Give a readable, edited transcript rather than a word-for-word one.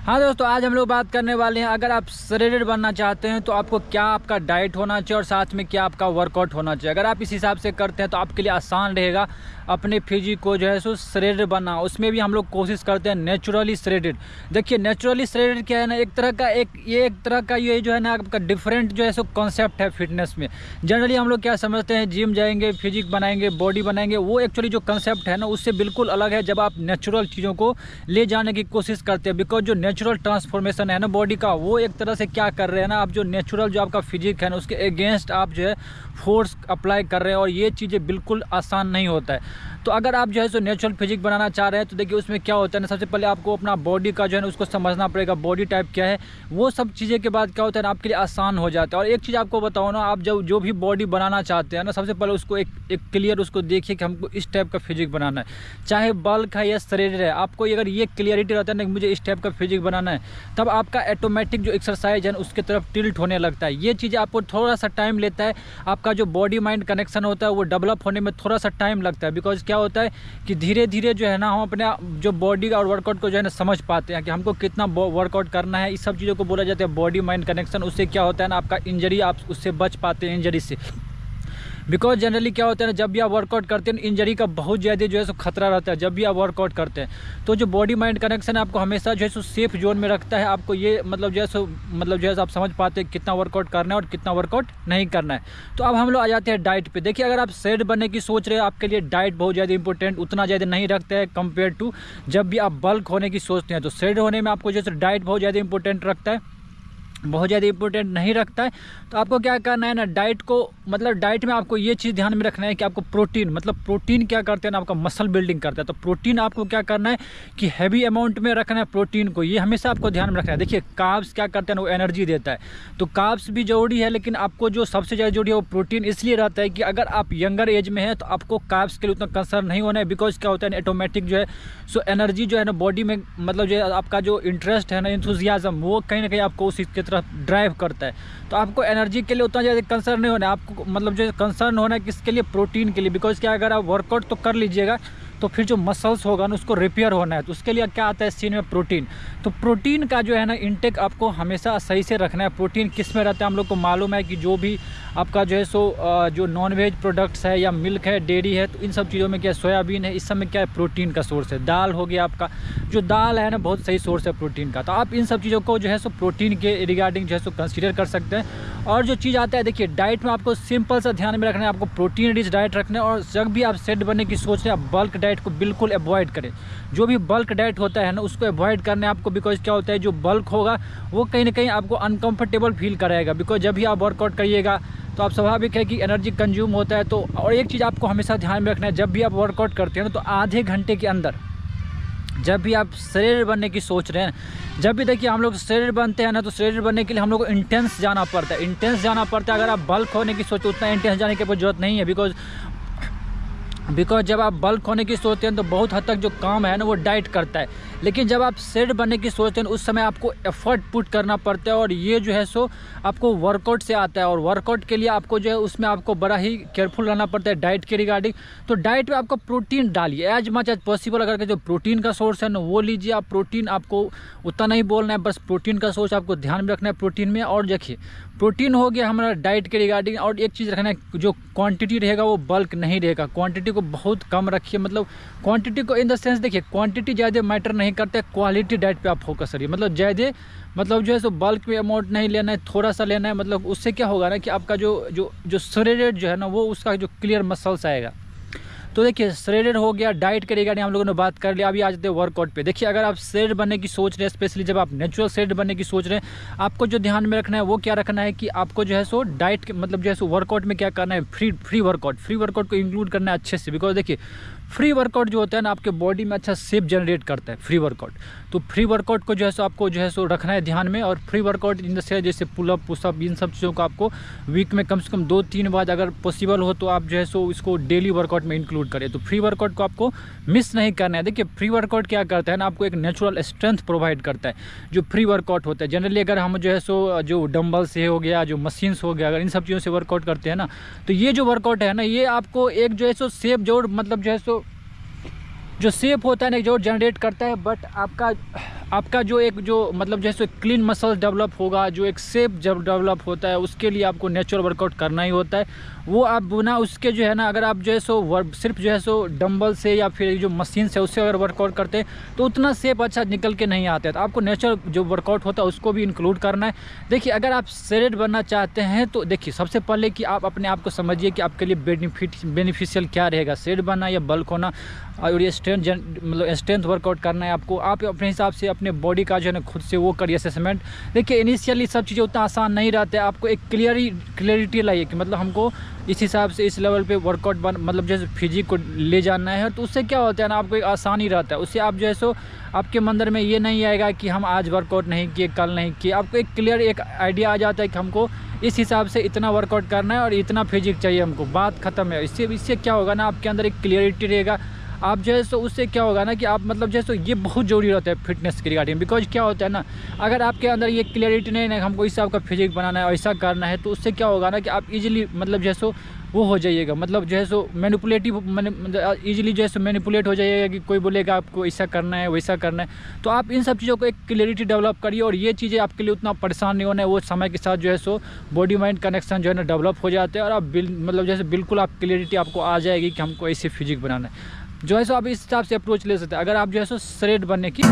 हाँ दोस्तों, आज हम लोग बात करने वाले हैं अगर आप श्रेडेड बनना चाहते हैं तो आपको क्या आपका डाइट होना चाहिए और साथ में क्या आपका वर्कआउट होना चाहिए। अगर आप इस हिसाब से करते हैं तो आपके लिए आसान रहेगा अपने फिजिक को जो है सो श्रेडेड बनना। उसमें भी हम लोग कोशिश करते हैं नेचुरली श्रेडेड। देखिए नेचुरली श्रेडेड क्या है ना, एक तरह का ये जो है ना आपका डिफरेंट जो है सो कॉन्सेप्ट है फिटनेस में। जनरली हम लोग क्या समझते हैं, जिम जाएंगे, फिजिक बनाएंगे, बॉडी बनाएंगे, वो एक्चुअली जो कंसेप्ट है ना उससे बिल्कुल अलग है जब आप नेचुरल चीज़ों को ले जाने की कोशिश करते हैं। बिकॉज जो नेचुरल ट्रांसफॉर्मेशन है ना बॉडी का, वो एक तरह से क्या कर रहे हैं ना, आप जो नेचुरल जो आपका फिजिक है ना उसके अगेंस्ट आप जो है फोर्स अप्लाई कर रहे हैं और ये चीज़ें बिल्कुल आसान नहीं होता है। तो अगर आप जो है सो नेचुरल फिजिक बनाना चाह रहे हैं तो देखिए उसमें क्या होता है ना, सबसे पहले आपको अपना बॉडी का जो है ना उसको समझना पड़ेगा, बॉडी टाइप क्या है। वो सब चीज़ें के बाद क्या होता है ना आपके लिए आसान हो जाता है। और एक चीज़ आपको बताओ ना, आप जो भी बॉडी बनाना चाहते हैं ना, सबसे पहले उसको एक क्लियर उसको देखिए कि हमको इस टाइप का फिजिक बनाना है, चाहे बल्क है या श्रेडेड है। आपको अगर ये क्लियरिटी रहता है ना कि मुझे इस टाइप का फिजिक बनाना है, तब आपका ऑटोमेटिक जो एक्सरसाइज है उसके तरफ टिल्ट होने लगता है। ये चीज़ें आपको थोड़ा सा टाइम लेता है, आपका जो बॉडी माइंड कनेक्शन होता है वो डेवलप होने में थोड़ा सा टाइम लगता है। बिकॉज क्या होता है कि धीरे धीरे जो है ना हम अपने जो बॉडी और वर्कआउट को जो है ना समझ पाते हैं कि हमको कितना वर्कआउट करना है। इस सब चीज़ों को बोला जाता है बॉडी माइंड कनेक्शन। उससे क्या होता है ना आपका इंजरी, आप उससे बच पाते हैं इंजरी से। बिकॉज जनरली क्या होता है ना, जब भी आप वर्कआउट करते हैं इंजरी का बहुत ज़्यादा जो है सो खतरा रहता है जब भी आप वर्कआउट करते हैं। तो जो बॉडी माइंड कनेक्शन है आपको हमेशा जो है सो सेफ जोन में रखता है। आपको ये मतलब जो है आप समझ पाते हैं कितना वर्कआउट करना है और कितना वर्कआउट नहीं करना है। तो अब हम लोग आ जाते हैं डाइट पे। देखिए अगर आप श्रेड बनने की सोच रहे हैं, आपके लिए डाइट बहुत ज़्यादा इंपॉर्टेंट उतना ज़्यादा नहीं रखता है कंपेयर टू जब भी आप बल्क होने की सोचते हैं। तो श्रेड होने में आपको जो है डाइट बहुत ज़्यादा इंपॉर्टेंट रखता है, बहुत ज़्यादा इंपॉर्टेंट नहीं रखता है। तो आपको क्या करना है ना, डाइट को मतलब डाइट में आपको ये चीज़ ध्यान में रखना है कि आपको प्रोटीन, मतलब प्रोटीन क्या करते हैं ना, आपका मसल बिल्डिंग करता है। तो प्रोटीन आपको क्या करना है कि हैवी अमाउंट में रखना है प्रोटीन को, ये हमेशा आपको ध्यान में रखना है। देखिए कार्ब्स क्या करते हैं ना, वो एनर्जी देता है, तो कार्ब्स भी जरूरी है, लेकिन आपको जो सबसे ज़्यादा जरूरी है वो प्रोटीन इसलिए रहता है कि अगर आप यंगर एज में हैं तो आपको कार्ब्स के लिए उतना कंसर्न नहीं होना है। बिकॉज क्या होता है ना, ऑटोमेटिक जो है सो एनर्जी जो है ना बॉडी में, मतलब जो है आपका जो इंटरेस्ट है ना, एंथुसियाज्म, वो कहीं ना कहीं आपको उसी की तरफ ड्राइव करता है। तो आपको एनर्जी के लिए उतना ज़्यादा कंसर्न नहीं होना है, आपको मतलब जो कंसर्न होना है किसके लिए, प्रोटीन के लिए। बिकॉज क्या अगर आप वर्कआउट तो कर लीजिएगा तो फिर जो मसल्स होगा ना उसको रिपेयर होना है, तो उसके लिए क्या आता है इस चीज़ में, प्रोटीन। तो प्रोटीन का जो है ना इंटेक आपको हमेशा सही से रखना है। प्रोटीन किस में रहता है हम लोग को मालूम है कि जो भी आपका जो है सो जो नॉनवेज प्रोडक्ट्स है या मिल्क है, डेयरी है, तो इन सब चीज़ों में क्या सोयाबीन है, इस सब में क्या है प्रोटीन का सोर्स है। दाल हो गया आपका, जो दाल है ना बहुत सही सोर्स है प्रोटीन का। तो आप इन सब चीज़ों को जो है सो प्रोटीन के रिगार्डिंग जो है सो कंसीडर कर सकते हैं। और जो चीज़ आता है देखिए डाइट में आपको सिंपल सा ध्यान में रखना है, आपको प्रोटीन रिच डाइट रखना है। और जब भी आप सेट बनने की सोच रहे हैं आप बल्क डाइट को बिल्कुल अवॉइड करें। जो भी बल्क डाइट होता है ना उसको अवॉइड करना है आपको। बिकॉज क्या होता है जो बल्क होगा वो कहीं ना कहीं आपको अनकंफर्टेबल फील कराएगा। बिकॉज जब भी आप वर्कआउट करिएगा तो आप स्वाभाविक है कि एनर्जी कंज्यूम होता है। तो और एक चीज़ आपको हमेशा ध्यान में रखना है, जब भी आप वर्कआउट करते हैं ना तो आधे घंटे के अंदर जब भी आप श्रेडेड बनने की सोच रहे हैं, जब भी देखिए हम लोग श्रेडेड बनते हैं ना तो श्रेडेड बनने के लिए हम लोग को इंटेंस जाना पड़ता है, इंटेंस जाना पड़ता है। अगर आप बल्क होने की सोचते उतना इंटेंस जाने की कोई जरूरत नहीं है। बिकॉज जब आप बल्क होने की सोचते हैं तो बहुत हद तक जो काम है ना वो डाइट करता है, लेकिन जब आप श्रेड बनने की सोचते हैं उस समय आपको एफर्ट पुट करना पड़ता है। और ये जो है सो आपको वर्कआउट से आता है, और वर्कआउट के लिए आपको जो है उसमें आपको बड़ा ही केयरफुल रहना पड़ता है डाइट के रिगार्डिंग। तो डाइट में आपको प्रोटीन डालिए एज मच एज पॉसिबल। अगर जो प्रोटीन का सोर्स है ना वो लीजिए आप। प्रोटीन आपको उतना नहीं बोलना है, बस प्रोटीन का सोर्स आपको ध्यान में रखना है प्रोटीन में। और देखिए प्रोटीन हो गया हमारा डाइट के रिगार्डिंग। और एक चीज़ रखना है, जो क्वांटिटी रहेगा वो बल्क नहीं रहेगा, क्वांटिटी को बहुत कम रखिए। मतलब क्वांटिटी को इन द सेंस देखिए क्वांटिटी ज़्यादा मैटर नहीं करता है, क्वालिटी डाइट पे आप फोकस करिए। मतलब ज़्यादा मतलब जो है सो बल्क में अमाउंट नहीं लेना है, थोड़ा सा लेना है। मतलब उससे क्या होगा ना कि आपका जो श्रेडेड जो है ना वो उसका जो क्लियर मसल्स आएगा। तो देखिए श्रेडेड हो गया, डाइट के रिगार्डिंग हम लोगों ने बात कर लिया। अभी आ जाते हैं वर्कआउट पे। देखिए अगर आप श्रेड बनने की सोच रहे हैं, स्पेशली जब आप नेचुरल श्रेड बनने की सोच रहे हैं, आपको जो ध्यान में रखना है वो क्या रखना है कि आपको जो है सो डाइट के मतलब जो है सो वर्कआउट में क्या करना है, फ्री वर्कआउट को इंक्लूड करना है अच्छे से। बिकॉज देखिए फ्री वर्कआउट जो होता है ना आपके बॉडी में अच्छा शेप जनरेट करता है फ्री वर्कआउट। तो फ्री वर्कआउट को जो है सो आपको जो है सो रखना है ध्यान में। और free workout in the sense जैसे पुलअप पुशअप इन सब चीज़ों को आपको वीक में कम से कम 2-3 बार अगर पॉसिबल हो तो आप जो है सो इसको डेली वर्कआउट में इंक्लूड करें। तो फ्री वर्कआउट को आपको मिस नहीं करना है। देखिए फ्री वर्कआउट क्या करता है ना, आपको एक नेचुरल स्ट्रेंथ प्रोवाइड करता है जो फ्री वर्कआउट होता है। जनरली अगर हम जो है सो जो डंबल से हो गया, जो मशीन्स हो गया, अगर इन सब चीज़ों से वर्कआउट करते हैं ना तो ये जो वर्कआउट है ना ये आपको एक जो है सो शेप जोड़ मतलब जो है सो जो शेप होता है ना जो जनरेट करता है। बट आपका आपका जो मतलब जैसे क्लीन मसल डेवलप होगा, जो एक शेप जब डेवलप होता है, उसके लिए आपको नेचुरल वर्कआउट करना ही होता है। वो आप बिना उसके जो है ना, अगर आप जो है सो सिर्फ जो है सो डंबल से या फिर जो मशीन से उससे अगर वर्कआउट करते हैं तो उतना शेप अच्छा निकल के नहीं आता है। तो आपको नेचुरल जो वर्कआउट होता है उसको भी इंक्लूड करना है। देखिए, अगर आप श्रेडेड बनना चाहते हैं तो देखिए, सबसे पहले कि आप अपने आप को समझिए कि आपके लिए बेनिफिशियल क्या रहेगा, श्रेड बनना या बल्क होना, और ये स्ट्रेंथ वर्कआउट करना है आपको। आप अपने हिसाब से अपने बॉडी का जो है ना खुद से वो करिए असेसमेंट। देखिए, इनिशियली सब चीज़ें उतना आसान नहीं रहता है। आपको एक क्लियरिटी लाइए कि मतलब हमको इस हिसाब से इस लेवल पे वर्कआउट मतलब जैसे फिजिक को ले जाना है। तो उससे क्या होता है ना, आपको एक आसानी रहता है। उससे आप जो है सो आपके मंदिर में ये नहीं आएगा कि हम आज वर्कआउट नहीं किए, कल नहीं किए। आपको एक क्लियर एक आइडिया आ जाता है कि हमको इस हिसाब से इतना वर्कआउट करना है और इतना फिजिक चाहिए हमको, बात ख़त्म है। इससे क्या होगा ना, आपके अंदर एक क्लियरिटी रहेगा। आप जो है सो उससे क्या होगा ना कि आप मतलब जैसे ये बहुत ज़रूरी रहता है फिटनेस के रिगार्डिंग। बिकॉज क्या होता है ना, अगर आपके अंदर ये क्लियरिटी नहीं है हमको इस हिसाब का फिजिक बनाना है, ऐसा करना है, तो उससे क्या होगा ना कि आप इजीली मतलब जैसो वो हो जाइएगा, मतलब जो है सो मैनिपुलेटिव इजीली जो है सो मैनिपुलेट हो जाइएगा कि कोई बोलेगा आपको ऐसा करना है वैसा करना है। तो आप इन सब चीज़ों को एक क्लियरिटी डेवलप करिए और ये चीज़ें आपके लिए उतना परेशान नहीं होना है। वो समय के साथ जो है सो बॉडी माइंड कनेक्शन जो है ना डेवलप हो जाते हैं और आप मतलब जैसे बिल्कुल आप क्लियरिटी आपको आ जाएगी कि हमको ऐसे फिजिक बनाना है। जो है सो आप इस हिसाब से अप्रोच ले सकते हैं अगर आप जो है सो श्रेड बनने की